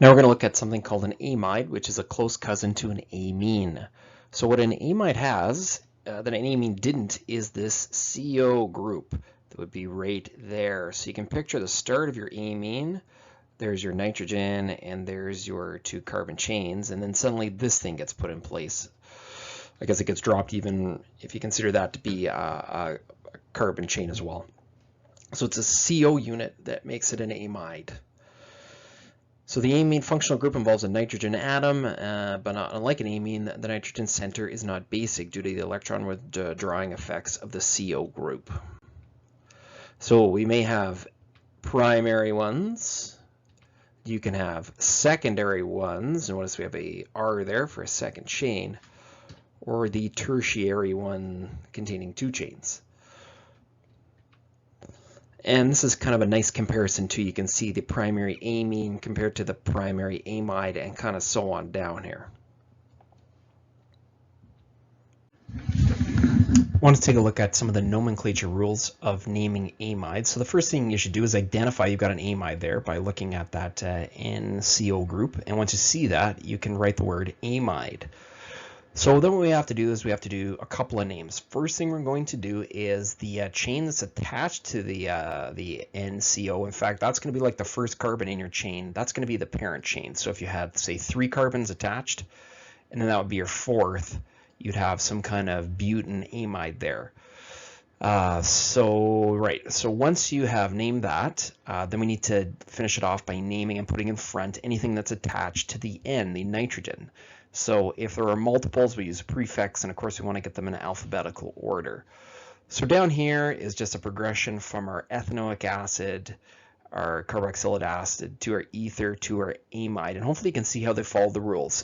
Now we're going to look at something called an amide, which is a close cousin to an amine. So what an amide has that an amine didn't is this CO group that would be right there. So you can picture the start of your amine. There's your nitrogen and there's your two carbon chains, and then suddenly this thing gets put in place. I guess it gets dropped even if you consider that to be a carbon chain as well. So it's a CO unit that makes it an amide. So the amine functional group involves a nitrogen atom, but not unlike an amine, the nitrogen center is not basic due to the electron withdrawing effects of the CO group. So we may have primary ones, you can have secondary ones, notice we have a R there for a second chain, or the tertiary one containing two chains. And this is kind of a nice comparison too. You can see the primary amine compared to the primary amide and kind of so on down here. I want to take a look at some of the nomenclature rules of naming amides. So the first thing you should do is identify you've got an amide there by looking at that NCO group. And once you see that, you can write the word amide. So then what we have to do is we have to do a couple of names. First thing we're going to do is the chain that's attached to the NCO. In fact, that's going to be like the first carbon in your chain. That's going to be the parent chain. So if you had, say, 3 carbons attached, and then that would be your fourth, you'd have some kind of butane amide there. So once you have named that, then we need to finish it off by naming and putting in front anything that's attached to the N, the nitrogen. So if there are multiples, we use a prefix, and of course we want to get them in alphabetical order. So down here is just a progression from our ethanoic acid, our carboxylic acid, to our ether, to our amide, and hopefully you can see how they follow the rules.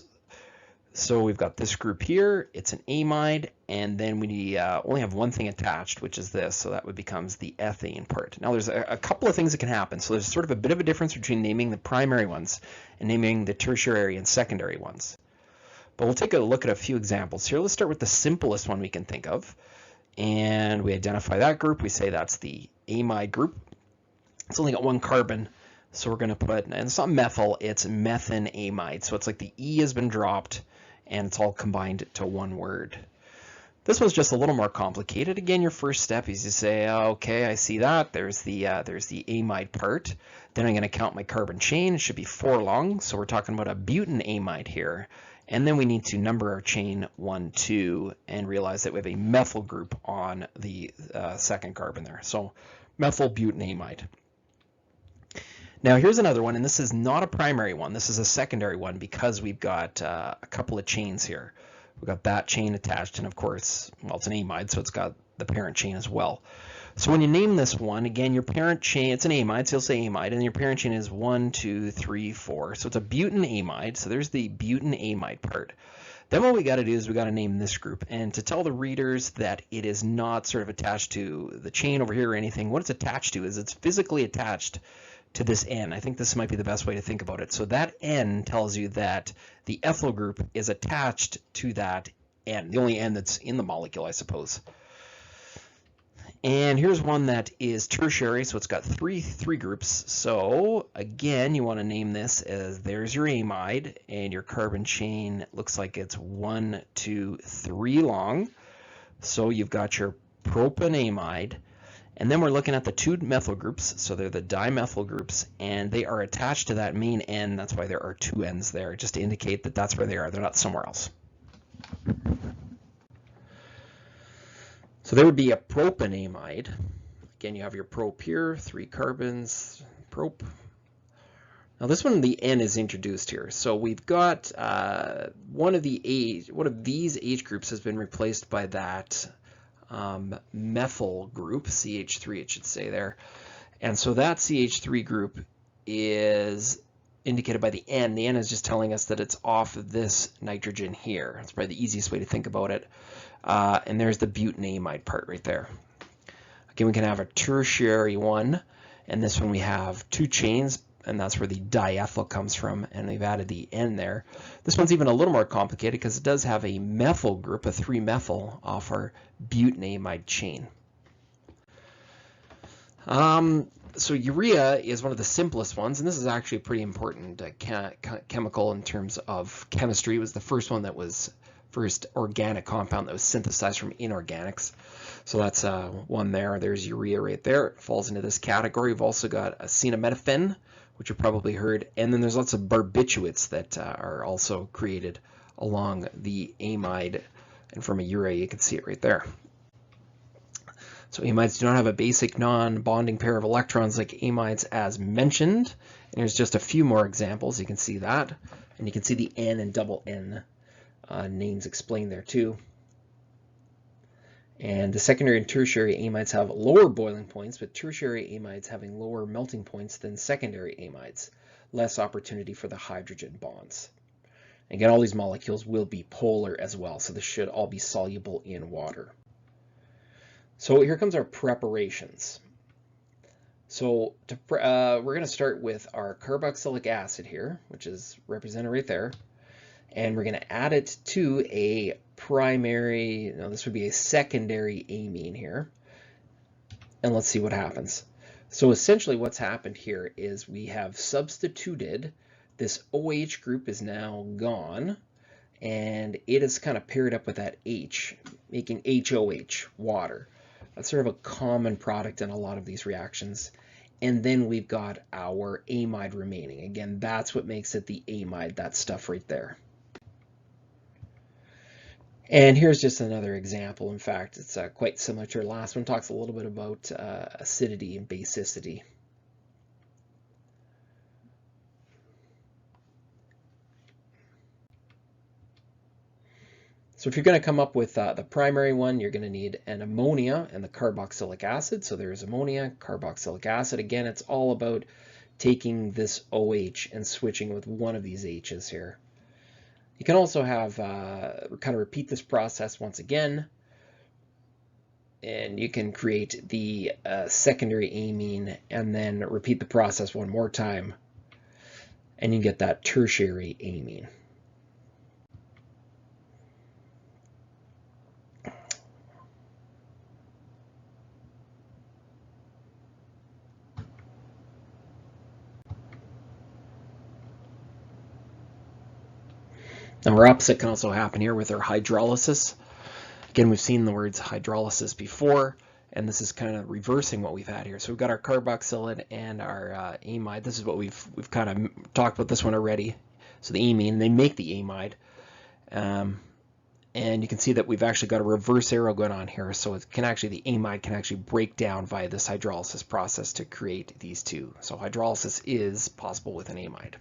So we've got this group here, it's an amide, and then we only have one thing attached, which is this, so that would becomes the ethane part. Now there's a couple of things that can happen. So there's sort of a bit of a difference between naming the primary ones and naming the tertiary and secondary ones. But we'll take a look at a few examples here. Let's start with the simplest one we can think of. And we identify that group. We say that's the amide group. It's only got 1 carbon. So we're going to put, and it's not methyl, it's methanamide. So it's like the E has been dropped and it's all combined to one word. This one's just a little more complicated. Again, your first step is you say, okay, I see that. There's the amide part. Then I'm going to count my carbon chain. It should be 4 long. So we're talking about a butanamide here. And then we need to number our chain 1, 2, and realize that we have a methyl group on the second carbon there. So methyl butanamide. Now here's another one, and this is not a primary one. This is a secondary one because we've got a couple of chains here. We've got that chain attached, and of course, well, it's an amide, so it's got the parent chain as well. So when you name this one, again, your parent chain, it's an amide, so you'll say amide, and your parent chain is 1, 2, 3, 4. So it's a butanamide, so there's the butanamide part. Then what we got to do is we got to name this group, and to tell the readers that it is not sort of attached to the chain over here or anything, what it's attached to is it's physically attached to this N. I think this might be the best way to think about it. So that N tells you that the ethyl group is attached to that N, the only N that's in the molecule, I suppose. And here's one that is tertiary, so it's got three groups. So again, you want to name this as there's your amide, and your carbon chain looks like it's 1, 2, 3 long. So you've got your propanamide, and then we're looking at the 2 methyl groups, so they're the dimethyl groups, and they are attached to that main N. That's why there are 2 N's there, just to indicate that that's where they are. They're not somewhere else. So there would be a propanamide. Again, you have your prop here, 3 carbons, prop. Now this one, the N is introduced here. So we've got one of these H groups has been replaced by that methyl group, CH3 it should say there. And so that CH3 group is indicated by the N. The N is just telling us that it's off of this nitrogen here. That's probably the easiest way to think about it. And there's the butanamide part right there. Again, we can have a tertiary one, and this one we have 2 chains, and that's where the diethyl comes from, and we've added the N there. This one's even a little more complicated because it does have a methyl group, a 3-methyl, off our butanamide chain. So urea is one of the simplest ones, and this is actually a pretty important chemical in terms of chemistry. It was the first one that was first organic compound that was synthesized from inorganics. So that's one there. There's urea right there. It falls into this category. We've also got acetaminophen, which you've probably heard, and then there's lots of barbiturates that are also created along the amide, and from a urea you can see it right there. So amides do not have a basic non-bonding pair of electrons like amides as mentioned. And here's just a few more examples. You can see that, and you can see the N and double N names explained there too. And the secondary and tertiary amides have lower boiling points, but tertiary amides having lower melting points than secondary amides, less opportunity for the hydrogen bonds. Again, all these molecules will be polar as well, so this should all be soluble in water. So here comes our preparations. So we're going to start with our carboxylic acid here, which is represented right there. And we're going to add it to a primary, no, this would be a secondary amine here. And let's see what happens. So essentially what's happened here is we have substituted, this OH group is now gone, and it is kind of paired up with that H, making HOH, water. That's sort of a common product in a lot of these reactions. And then we've got our amide remaining. Again, that's what makes it the amide, that stuff right there. And here's just another example. In fact, it's quite similar to our last one. Talks a little bit about acidity and basicity. So if you're going to come up with the primary one, you're going to need an ammonia and the carboxylic acid. So there's ammonia, carboxylic acid. Again, it's all about taking this OH and switching with one of these H's here. You can also have kind of repeat this process once again, and you can create the secondary amine and then repeat the process one more time, and you get that tertiary amine. Now our opposite can also happen here with our hydrolysis. Again, we've seen the words hydrolysis before, and this is kind of reversing what we've had here. So we've got our carboxylate and our amide. This is what we've kind of talked about this one already. So the amine, they make the amide. And you can see that we've actually got a reverse arrow going on here. So it can actually, the amide can actually break down via this hydrolysis process to create these two. So hydrolysis is possible with an amide.